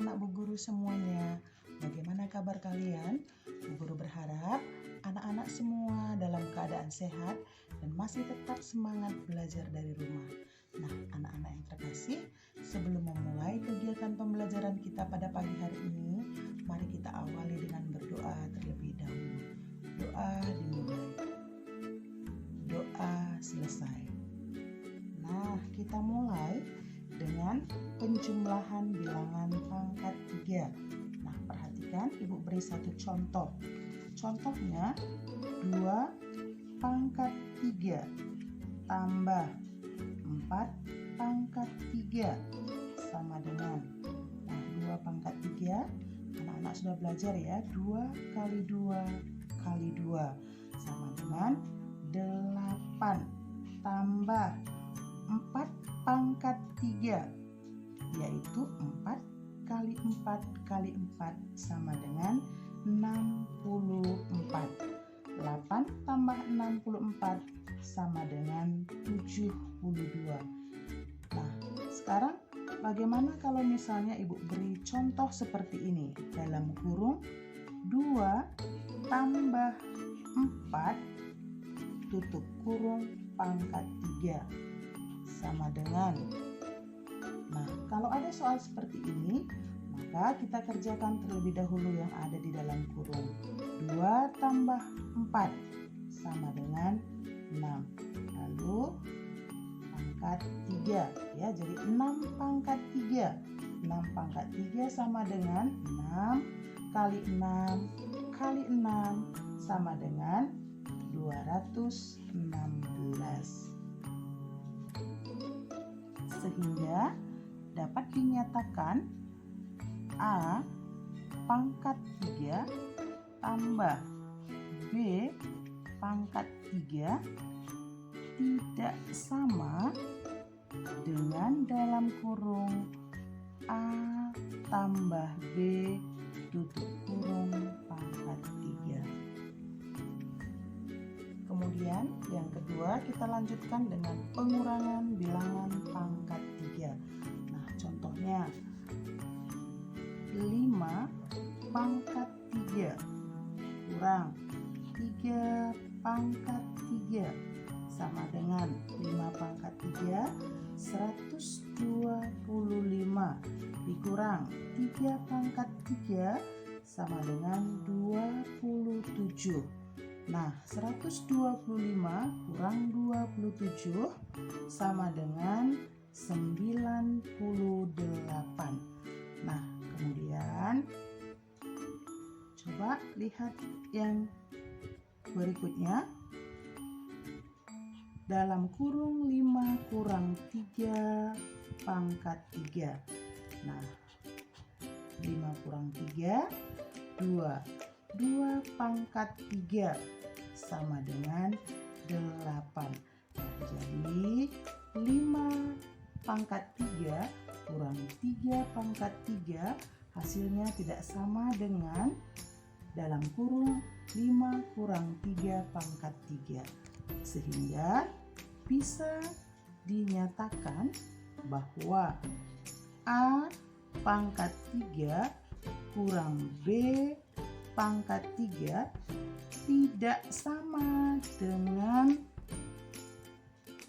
anak-anak Bu Guru semuanya. Bagaimana kabar kalian? Bu Guru berharap anak-anak semua dalam keadaan sehat dan masih tetap semangat belajar dari rumah. Nah, anak-anak yang terkasih, sebelum memulai kegiatan pembelajaran kita pada pagi hari ini, mari kita awali dengan berdoa terlebih dahulu. Doa dimulai. Doa selesai. Nah, kita mulai dengan penjumlahan bilangan pangkat 3. Nah, perhatikan Ibu beri satu contoh. Contohnya 2 pangkat 3 tambah 4 pangkat 3 sama dengan, nah 2 pangkat 3, anak-anak sudah belajar ya, 2 kali 2 kali 2 sama dengan 8 tambah 4 pangkat 3, yaitu 4 kali 4 kali 4 sama dengan 64. 8 tambah 64 sama dengan 72. Nah, sekarang bagaimana kalau misalnya Ibu beri contoh seperti ini, dalam kurung 2 tambah 4 tutup kurung pangkat 3 sama dengan, nah kalau ada soal seperti ini maka kita kerjakan terlebih dahulu yang ada di dalam kurung. 2 tambah 4 sama dengan 6, lalu pangkat 3 ya, jadi 6 pangkat 3. 6 pangkat 3 sama dengan 6 kali 6 kali 6 sama dengan 216. Sehingga dapat dinyatakan A pangkat 3 tambah B pangkat 3 tidak sama dengan dalam kurung A tambah B tutup kurung pangkat 3. Kemudian yang kedua kita lanjutkan dengan pengurangan bilangan pangkat 3. Nah, contohnya 5 pangkat 3 kurang 3 pangkat 3 sama dengan 5 pangkat 3 125 dikurang 3 pangkat 3 sama dengan 27. Nah, 125 kurang 27 sama dengan 98. Nah, kemudian coba lihat yang berikutnya. Dalam kurung 5 kurang 3 pangkat 3. Nah, 5 kurang 3, 2. 2 pangkat 3 sama dengan 8. Nah, jadi 5 pangkat 3 kurang 3 pangkat 3 hasilnya tidak sama dengan dalam kurung 5 kurang 3 pangkat 3. Sehingga bisa dinyatakan bahwa A pangkat 3 kurang B pangkat 3 tidak sama dengan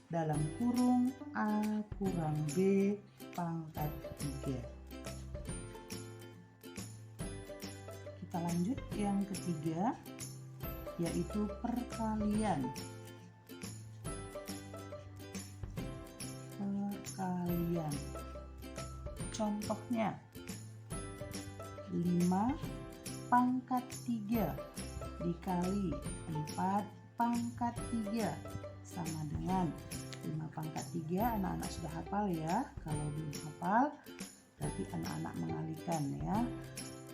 dalam kurung A kurang B pangkat 3. Kita lanjut yang ketiga, yaitu perkalian. Contohnya 5 pangkat 3 dikali 4 pangkat 3 sama dengan 5 pangkat 3. Anak-anak sudah hafal ya. Kalau belum hafal berarti anak-anak mengalihkan ya.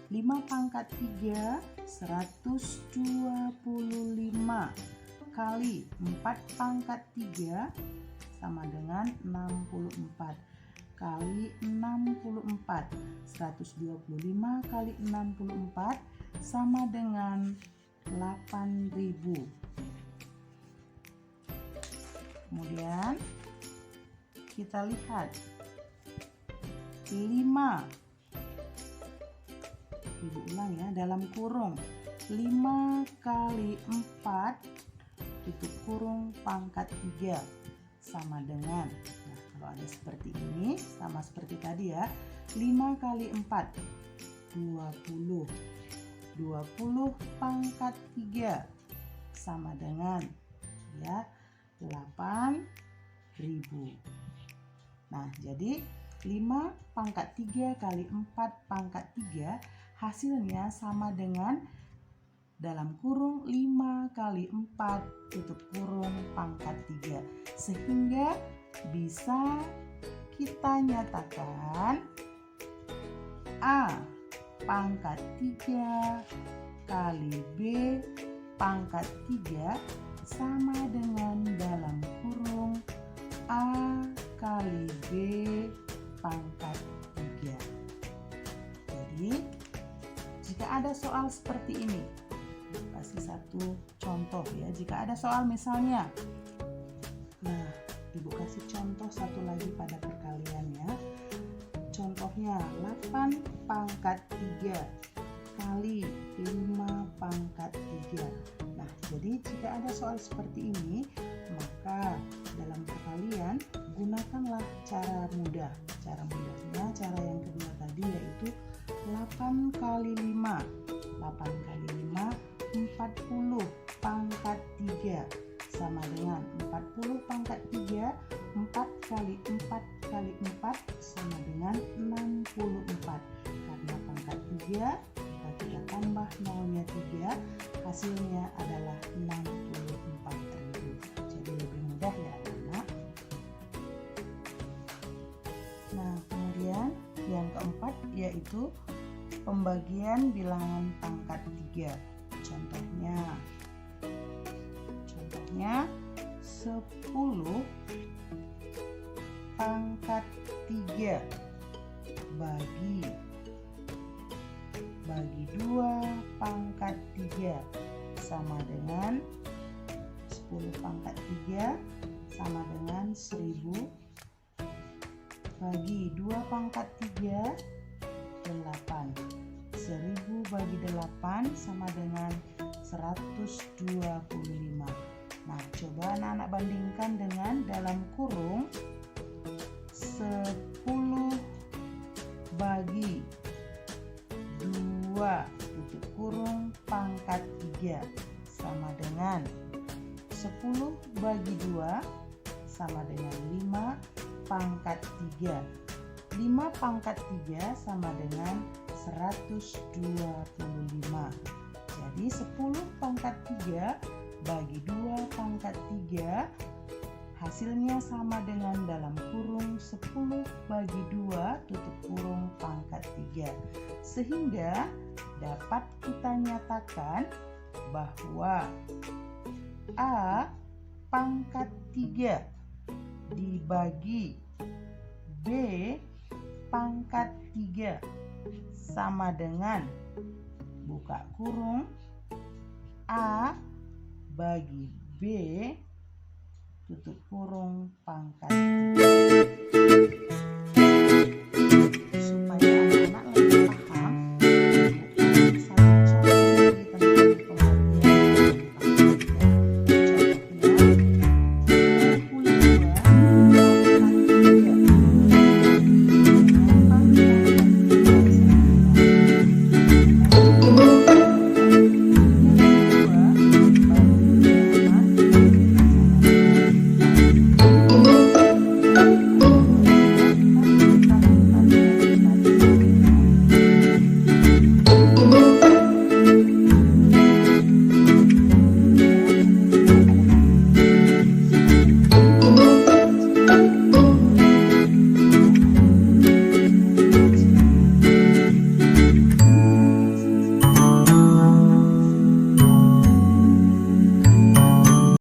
5 pangkat 3 125 kali 4 pangkat 3 sama dengan 64 kali 64. 125 kali 64 sama dengan 8.000. Kemudian kita lihat 5 Ibu ulang ya, dalam kurung 5 kali 4 tutup kurung pangkat 3 sama dengan, nah kalau ada seperti ini sama seperti tadi ya, 5 kali 4 20 pangkat 3 sama dengan ya 8.000. Nah jadi 5 pangkat 3 kali 4 pangkat 3 hasilnya sama dengan dalam kurung 5 kali 4 tutup kurung pangkat 3. Sehingga bisa kita nyatakan A pangkat 3 kali B pangkat 3 sama dengan dalam kurung A kali B pangkat 3. Jadi jika ada soal seperti ini, kasih satu contoh ya. Jika ada soal misalnya, nah Ibu kasih contoh satu lagi pada perkalian ya. Contohnya 8 pangkat 3 kali 5 pangkat 3. Nah jadi jika ada soal seperti ini, maka dalam perkalian gunakanlah cara mudah. Cara mudahnya, cara yang kedua tadi yaitu 8 kali 5. 8 kali 5 40 pangkat 3 sama dengan 40 pangkat 3. 4 kali 4 kali 4 sama dengan 64. Karena pangkat 3 jika kita tambah nolnya 3, hasilnya adalah 64.000. Jadi lebih mudah ya anak. Nah kemudian yang keempat yaitu pembagian bilangan pangkat 3. Contohnya 10 pangkat 3 bagi 2 pangkat 3 sama dengan 10 pangkat 3 sama dengan 1000 bagi 2 pangkat 3 8. 1000 bagi 8 sama dengan 125. Nah, coba anak-anak bandingkan dengan dalam kurung 10 bagi 2 tutup kurung pangkat 3 sama dengan 10 bagi 2 sama dengan 5 pangkat 3. 5 pangkat 3 sama dengan 125. Jadi 10 pangkat 3 bagi 2 pangkat 3 hasilnya sama dengan dalam kurung 10 bagi 2 tutup kurung pangkat 3. Sehingga dapat kita nyatakan bahwa A pangkat 3 dibagi B pangkat 3 sama dengan buka kurung A bagi B tutup kurung pangkat 3.